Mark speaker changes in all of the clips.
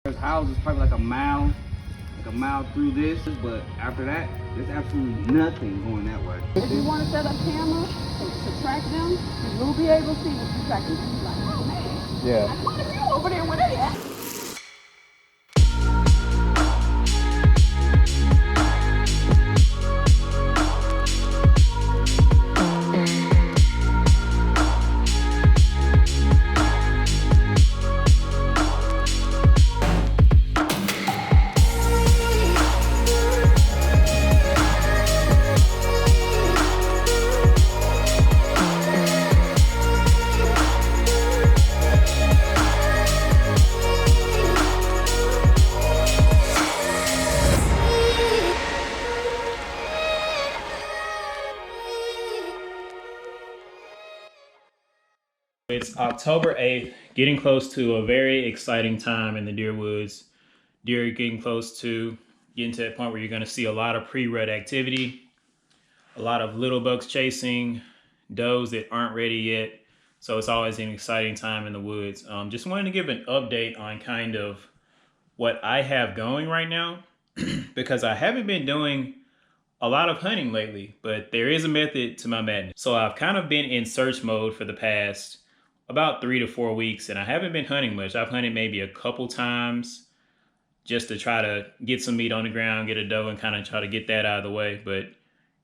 Speaker 1: His house is probably like a mile through this, but after that, there's absolutely nothing going that way.
Speaker 2: If you want to set up cameras to track them, you'll be able to see what you're tracking. Like, oh man,
Speaker 1: Yeah.
Speaker 2: I wonder if you over there where they at.
Speaker 3: It's October 8th, getting close to a very exciting time in the deer woods. Deer are getting close to getting to that point where you're going to see a lot of pre-rut activity, a lot of little bucks chasing, does that aren't ready yet. So it's always an exciting time in the woods. Just wanted to give an update on kind of what I have going right now because I haven't been doing a lot of hunting lately, but there is a method to my madness. So I've kind of been in search mode for the past about 3 to 4 weeks, and I haven't been hunting much. I've hunted maybe a couple times just to try to get some meat on the ground, get a doe, and kind of try to get that out of the way. But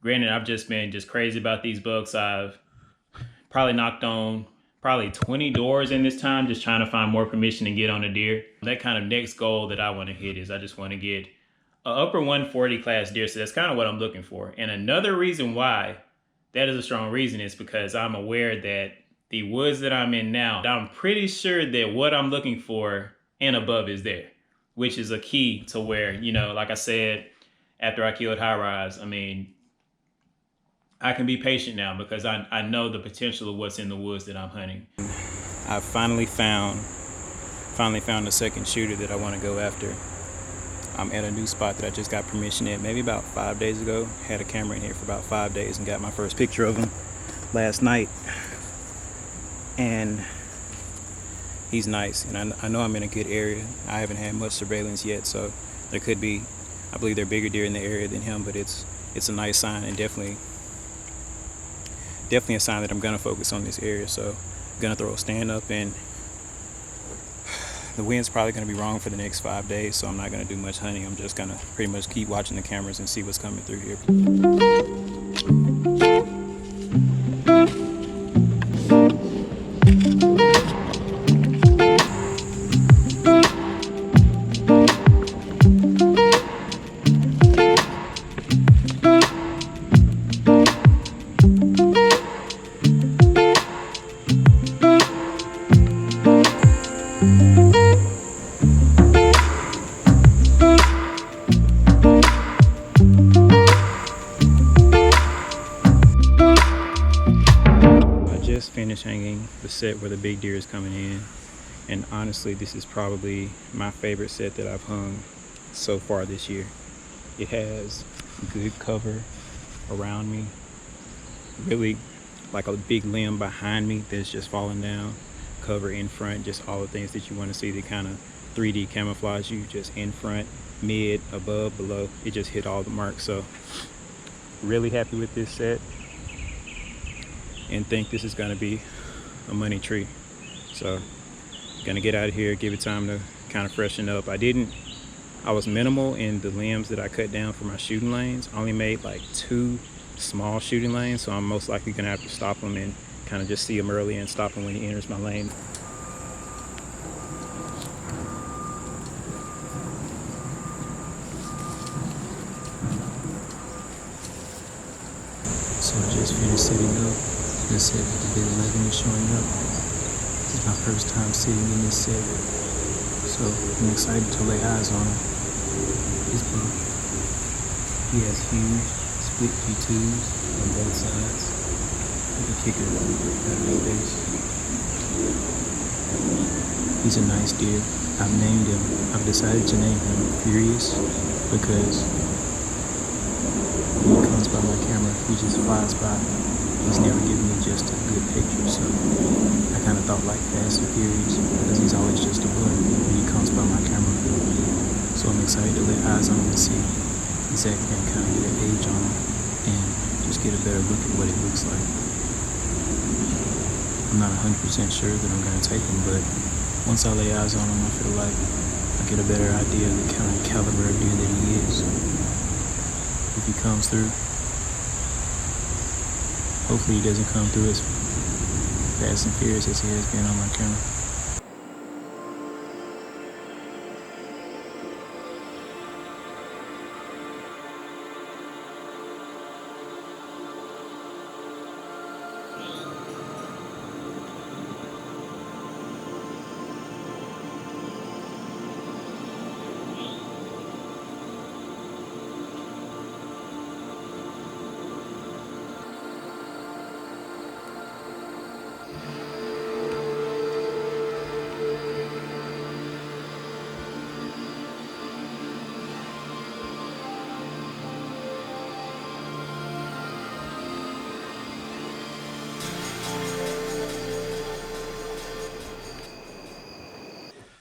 Speaker 3: granted, I've just been crazy about these bucks. I've probably knocked on 20 doors in this time, just trying to find more permission to get on a deer. That kind of next goal that I want to hit is I just want to get an upper 140 class deer. So that's kind of what I'm looking for. And another reason why that is a strong reason is because I'm aware that the woods that I'm in now, I'm pretty sure that what I'm looking for and above is there, which is a key to where, you know, like I said, after I killed High Rise, I mean, I can be patient now because I know the potential of what's in the woods that I'm hunting. I finally found a second shooter that I want to go after. I'm at a new spot that I just got permission at maybe about 5 days ago. Had a camera in here for about 5 days and got my first picture of him last night. And he's nice, and I know I'm in a good area. I haven't had much surveillance yet, so there could be, I believe there are bigger deer in the area than him, but it's a nice sign, and definitely a sign that I'm gonna focus on this area. So I'm gonna throw a stand up, and the wind's probably gonna be wrong for the next 5 days, so I'm not gonna do much hunting. I'm just gonna pretty much keep watching the cameras and see what's coming through here. Finished hanging the set where the big deer is coming in, and honestly this is probably my favorite set that I've hung so far this year. It has good cover around me, really like a big limb behind me that's just falling down, cover in front, just all the things that you want to see that kind of 3D camouflage you, just in front, mid, above, below. It just hit all the marks. So really happy with this set and think this is going to be a money tree. So gonna get out of here, give it time to kind of freshen up. I was minimal in the limbs that I cut down for my shooting lanes. I only made like 2 small shooting lanes, so I'm most likely gonna have to stop him and kind of just see him early and stop him when he enters my lane. So I just finished setting up. This set at the big 11 is showing up. This is my first time sitting in this set, so I'm excited to lay eyes on him. This buck, he has huge split G2s on both sides. With a kicker out of his face. He's a nice deer. I've decided to name him Furious because when he comes by my camera, he just flies by. He's never given me just a good picture, so I kind of thought like Fast and Furious because he's always just a blur when he comes by my camera.
Speaker 4: excited to lay eyes on them and see exactly and kind of get an age on them and just get a better look at what it looks like. I'm not 100% sure that I'm going to take him, but once I lay eyes on him, I feel like I get a better idea of the kind of caliber of deer that he is. If he comes through, hopefully he doesn't come through as fast and furious as he has been on my camera.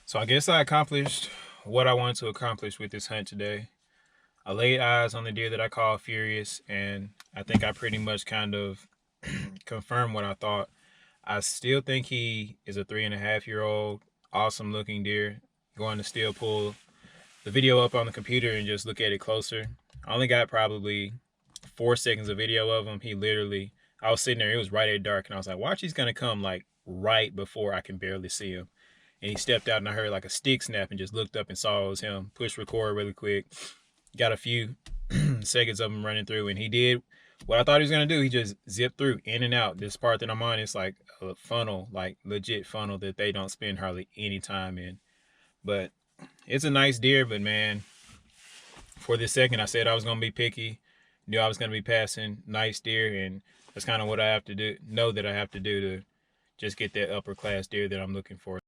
Speaker 3: So I guess I accomplished what I wanted to accomplish with this hunt today. I laid eyes on the deer that I call Furious, and I think I pretty much kind of confirmed what I thought. I still think he is a 3.5-year-old, awesome looking deer. Going to still pull the video up on the computer and just look at it closer. I only got probably 4 seconds of video of him. He literally, I was sitting there, it was right at dark, and I was like, watch, he's gonna come like right before I can barely see him. And he stepped out and I heard like a stick snap and just looked up and saw it was him. Pushed record really quick. Got a few seconds of him running through, and he did what I thought he was going to do. He just zipped through, in and out. This part that I'm on, it's like a funnel, like legit funnel that they don't spend hardly any time in. But it's a nice deer, but man, for this second, I said I was going to be picky. Knew I was going to be passing nice deer, and that's kind of what I have to do, know that I have to do to just get that upper class deer that I'm looking for.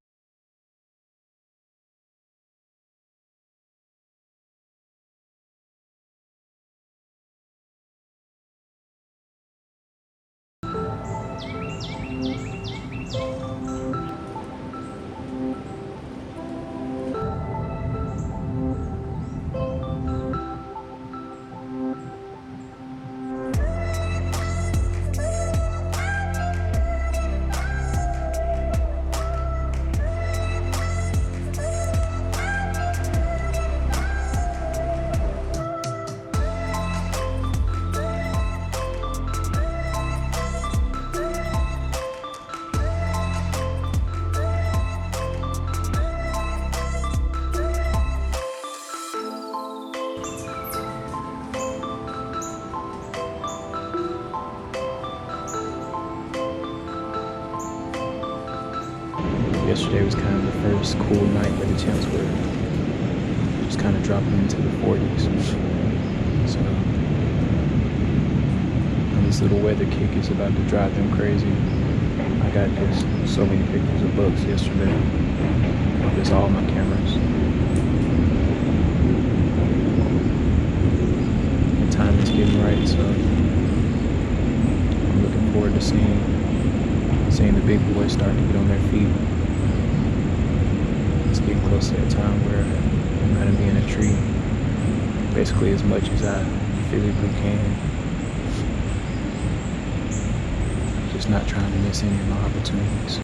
Speaker 3: Yesterday was kind of the first cool night where the temps were just kind of dropping into the 40s. So this little weather kick is about to drive them crazy. I got just so many pictures of bucks yesterday on just all my cameras. The time is getting right, so I'm looking forward to seeing the big boys start to get on their feet. It's getting close to that time where I'm going to be in a tree basically as much as I physically can. Just not trying to miss any of my opportunities.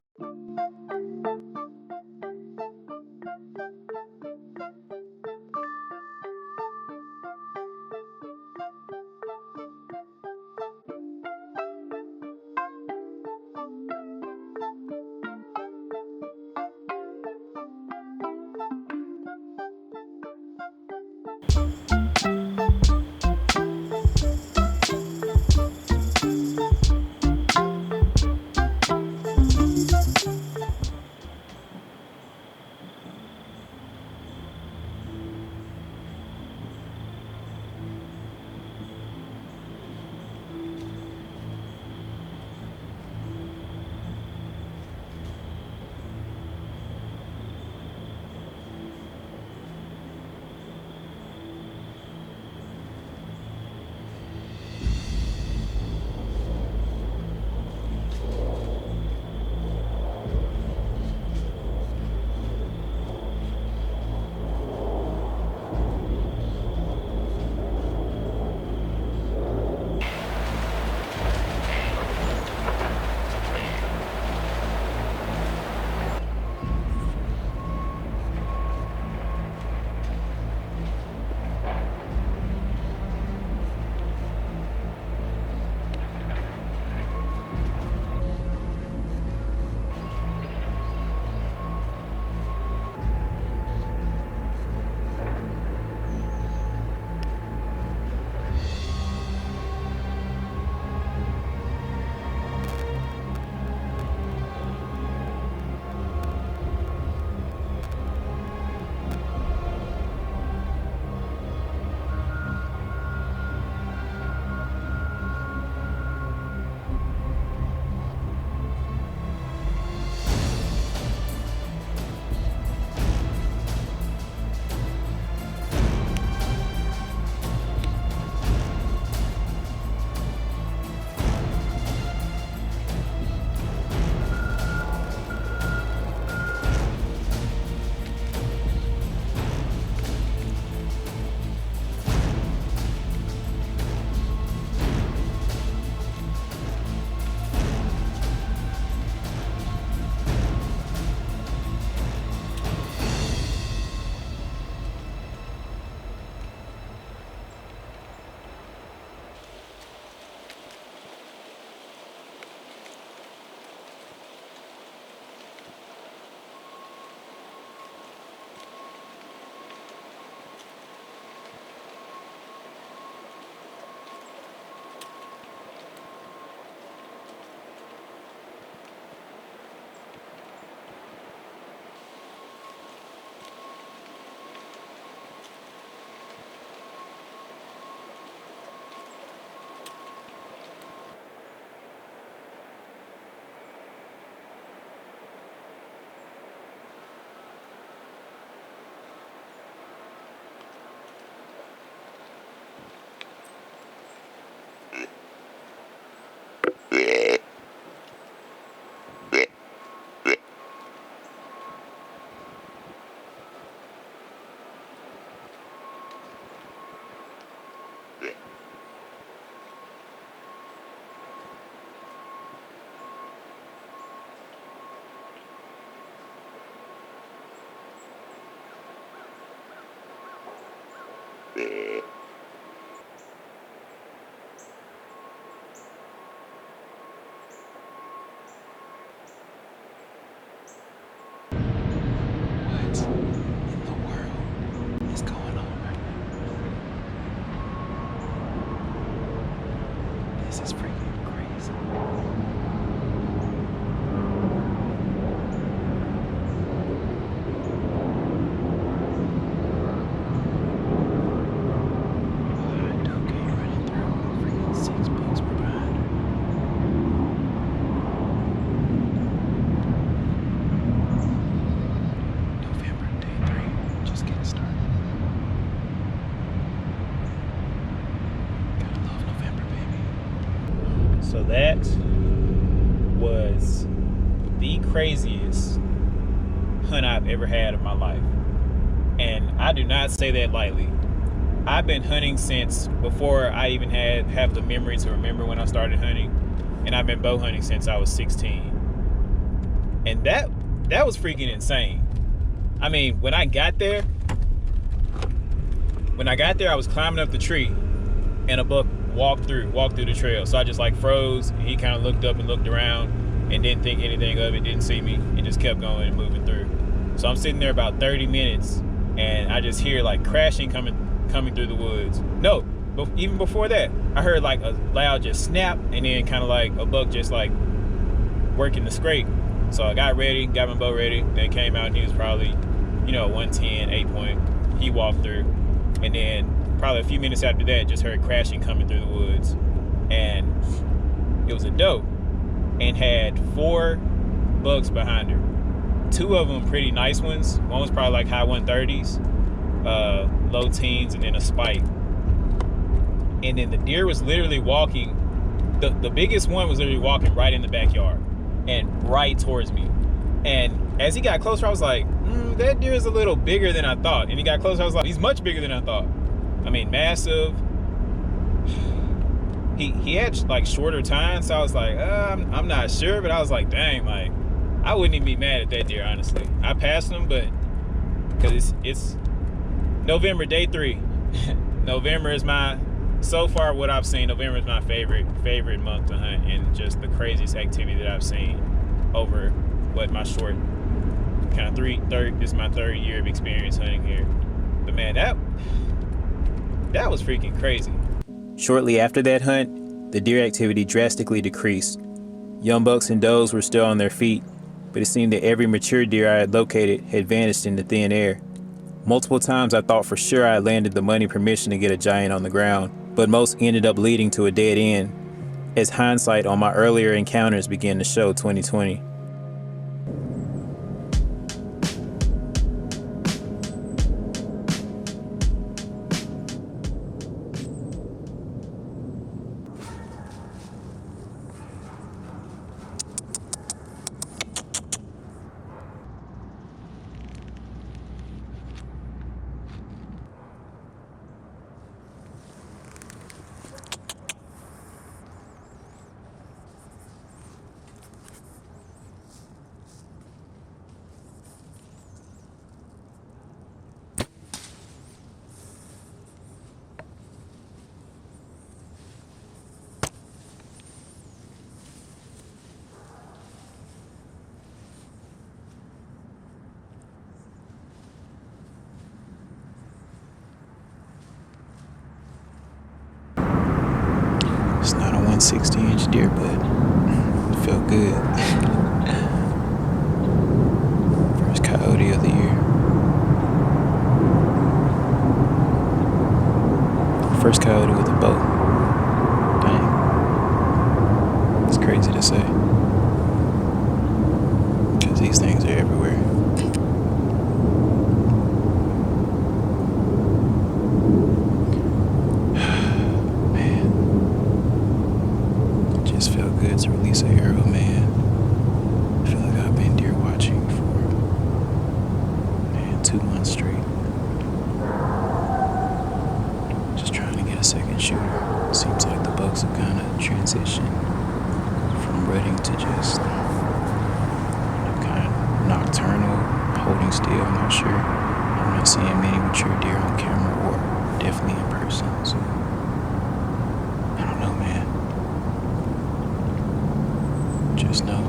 Speaker 4: This is freaking crazy. Okay, running through freaking $6 per binder. November, day 3, just getting started. Gotta love November, baby.
Speaker 3: So that was the craziest hunt I've ever had in my life. And I do not say that lightly. I've been hunting since before I even have the memory to remember when I started hunting. And I've been bow hunting since I was 16. And that was freaking insane. I mean, when I got there, I was climbing up the tree and a buck walked through the trail. So I just like froze, and he kind of looked up and looked around and didn't think anything of it, didn't see me, and just kept going and moving through. So I'm sitting there about 30 minutes and I just hear like crashing coming through the woods. No, but even before that, I heard like a loud just snap, and then kind of like a buck just like working the scrape. So I got ready, got my bow ready, then came out and he was probably, 110, 8 point. He walked through, and then probably a few minutes after that, just heard crashing coming through the woods. And it was a doe and had 4 bucks behind her. 2 of them pretty nice ones. One was probably like high 130s, low teens, and then a spike. And then the deer was literally walking, the biggest one was literally walking right in the backyard and right towards me. And as he got closer, I was like, that deer is a little bigger than I thought. And he got closer, I was like, he's much bigger than I thought. I mean, massive. He had like shorter tines, so I was like, I'm not sure, but I was like, dang, like I wouldn't even be mad at that deer, honestly. I passed him, but because it's November, day 3. November is so far what I've seen, November is my favorite month to hunt, and just the craziest activity that I've seen over my short kind of this is my 3rd year of experience hunting here. But man, that was freaking crazy.
Speaker 4: Shortly after that hunt, the deer activity drastically decreased. Young bucks and does were still on their feet, but it seemed that every mature deer I had located had vanished into thin air. Multiple times I thought for sure I had landed the money permission to get a giant on the ground, but most ended up leading to a dead end, as hindsight on my earlier encounters began to show 2020. It's not a 160-inch deer, but it felt good. First coyote of the year. First coyote with a bow. Dang. It's crazy to say. Because these things are everywhere. To release an arrow, man. I feel like I've been deer watching for 2 months straight. Just trying to get a second shooter. Seems like the bucks have kind of transitioned from rutting to just kind of nocturnal, holding still. I'm not sure. I'm not seeing many mature deer on camera or definitely in person. So I don't know, man. Just know,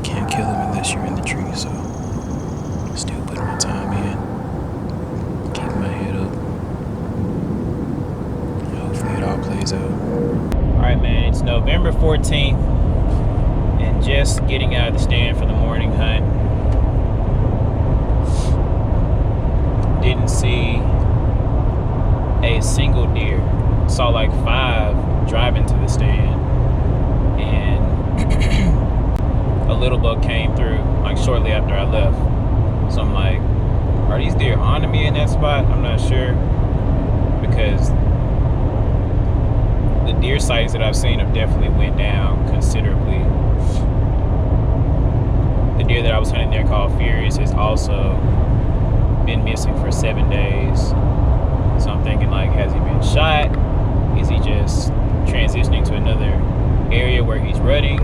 Speaker 4: can't kill them unless you're in the tree, so still putting my time in, keeping my head up, and hopefully it all plays out.
Speaker 3: All right, man,
Speaker 4: It's November 14th and just getting out of the stand for the morning hunt. Didn't see a single deer. Saw like 5 driving to the stand, and a little buck came through like shortly after I left. So I'm like, are these deer onto me in that spot? I'm not sure, because the deer sights that I've seen have definitely went down considerably. The deer that I was hunting there called Furious has also been missing for 7 days. So I'm thinking, like, has he been shot? Is he just transitioning to another area where he's rutting?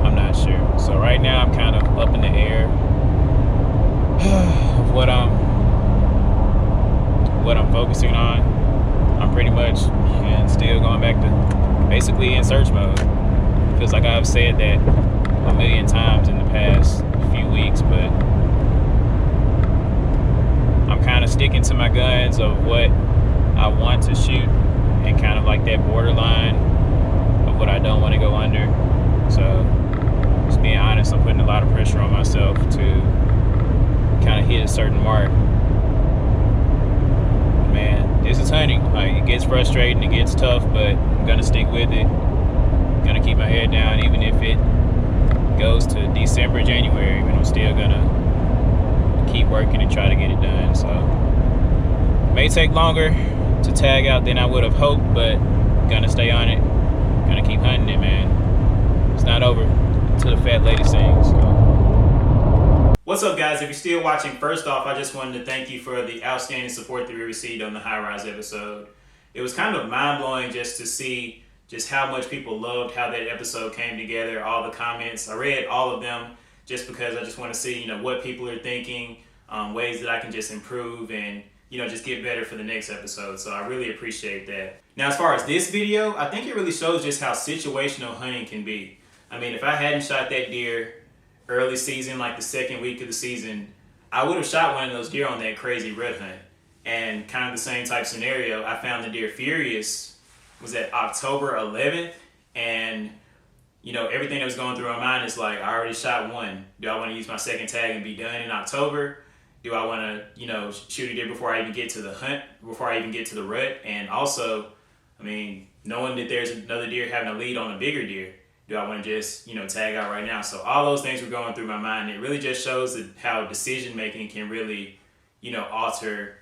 Speaker 4: I'm not sure. So right now I'm kind of up in the air of what I'm focusing on. I'm pretty much still going back to basically in search mode. Feels like I've said that a million times in the past few weeks, but I'm kind of sticking to my guns of what I want to shoot, and kind of like that borderline of what I don't want to go under. So just being honest, I'm putting a lot of pressure on myself to kind of hit a certain mark. Man, this is hunting. Like, it gets frustrating, it gets tough, but I'm gonna stick with it. Gonna keep my head down, even if it goes to December, January, and I'm still gonna keep working and try to get it done. So may take longer to tag out than I would have hoped, but gonna stay on it. Gonna keep hunting it, man. It's not over until the fat lady sings. So.
Speaker 3: What's up, guys? If you're still watching, first off, I just wanted to thank you for the outstanding support that we received on the High Rise episode. It was kind of mind-blowing just to see just how much people loved how that episode came together, all the comments. I read all of them just because I just want to see, what people are thinking, ways that I can just improve and, just get better for the next episode. So I really appreciate that. Now, as far as this video, I think it really shows just how situational hunting can be. I mean, if I hadn't shot that deer early season, like the second week of the season, I would have shot one of those deer on that crazy rut hunt. And kind of the same type scenario, I found the deer Furious was at October 11th, and everything that was going through my mind is like, I already shot one. Do I want to use my second tag and be done in October? Do I want to, shoot a deer before I even get to the hunt, before I even get to the rut? And also, I mean, knowing that there's another deer having a lead on a bigger deer, do I want to just, tag out right now? So all those things were going through my mind. It really just shows that how decision making can really, alter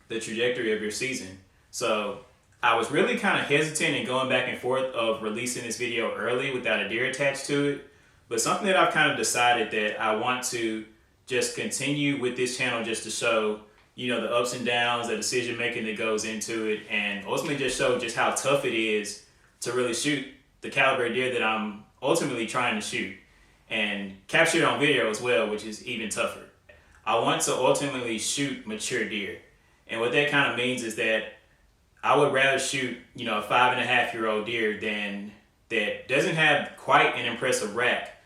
Speaker 3: the trajectory of your season. So I was really kind of hesitant and going back and forth of releasing this video early without a deer attached to it. But something that I've kind of decided that I want to just continue with this channel, just to show, the ups and downs, the decision making that goes into it, and ultimately just show just how tough it is to really shoot the caliber of deer that I'm ultimately trying to shoot, and capture it on video as well, which is even tougher. I want to ultimately shoot mature deer. And what that kind of means is that I would rather shoot, a 5.5-year-old deer that doesn't have quite an impressive rack,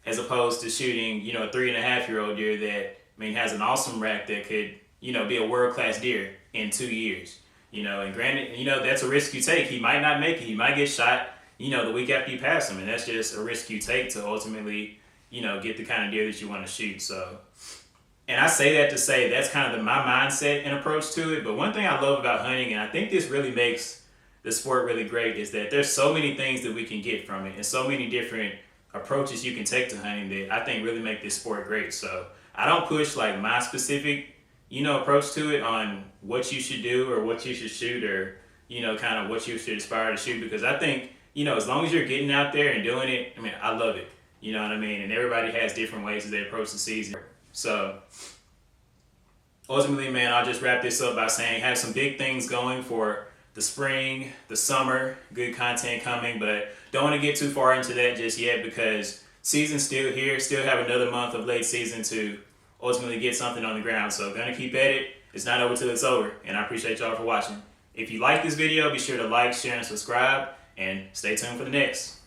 Speaker 3: as opposed to shooting, a 3.5-year-old deer that, has an awesome rack that could, be a world-class deer in 2 years. And granted, that's a risk you take. He might not make it. He might get shot, the week after you pass him. And that's just a risk you take to ultimately, get the kind of deer that you want to shoot. So, and I say that to say that's kind of my mindset and approach to it. But one thing I love about hunting, and I think this really makes the sport really great, is that there's so many things that we can get from it, and so many different approaches you can take to hunting that I think really make this sport great. So I don't push like my specific, approach to it on what you should do or what you should shoot, or, kind of what you should aspire to shoot, because I think, as long as you're getting out there and doing it, I love it. You know what I mean? And everybody has different ways as they approach the season. So ultimately, man, I'll just wrap this up by saying have some big things going for the spring, the summer, good content coming, but don't want to get too far into that just yet, because season's still here, still have another month of late season to ultimately get something on the ground. So gonna keep at it. It's not over till it's over, and I appreciate y'all for watching. If you like this video, be sure to like, share, and subscribe, and stay tuned for the next.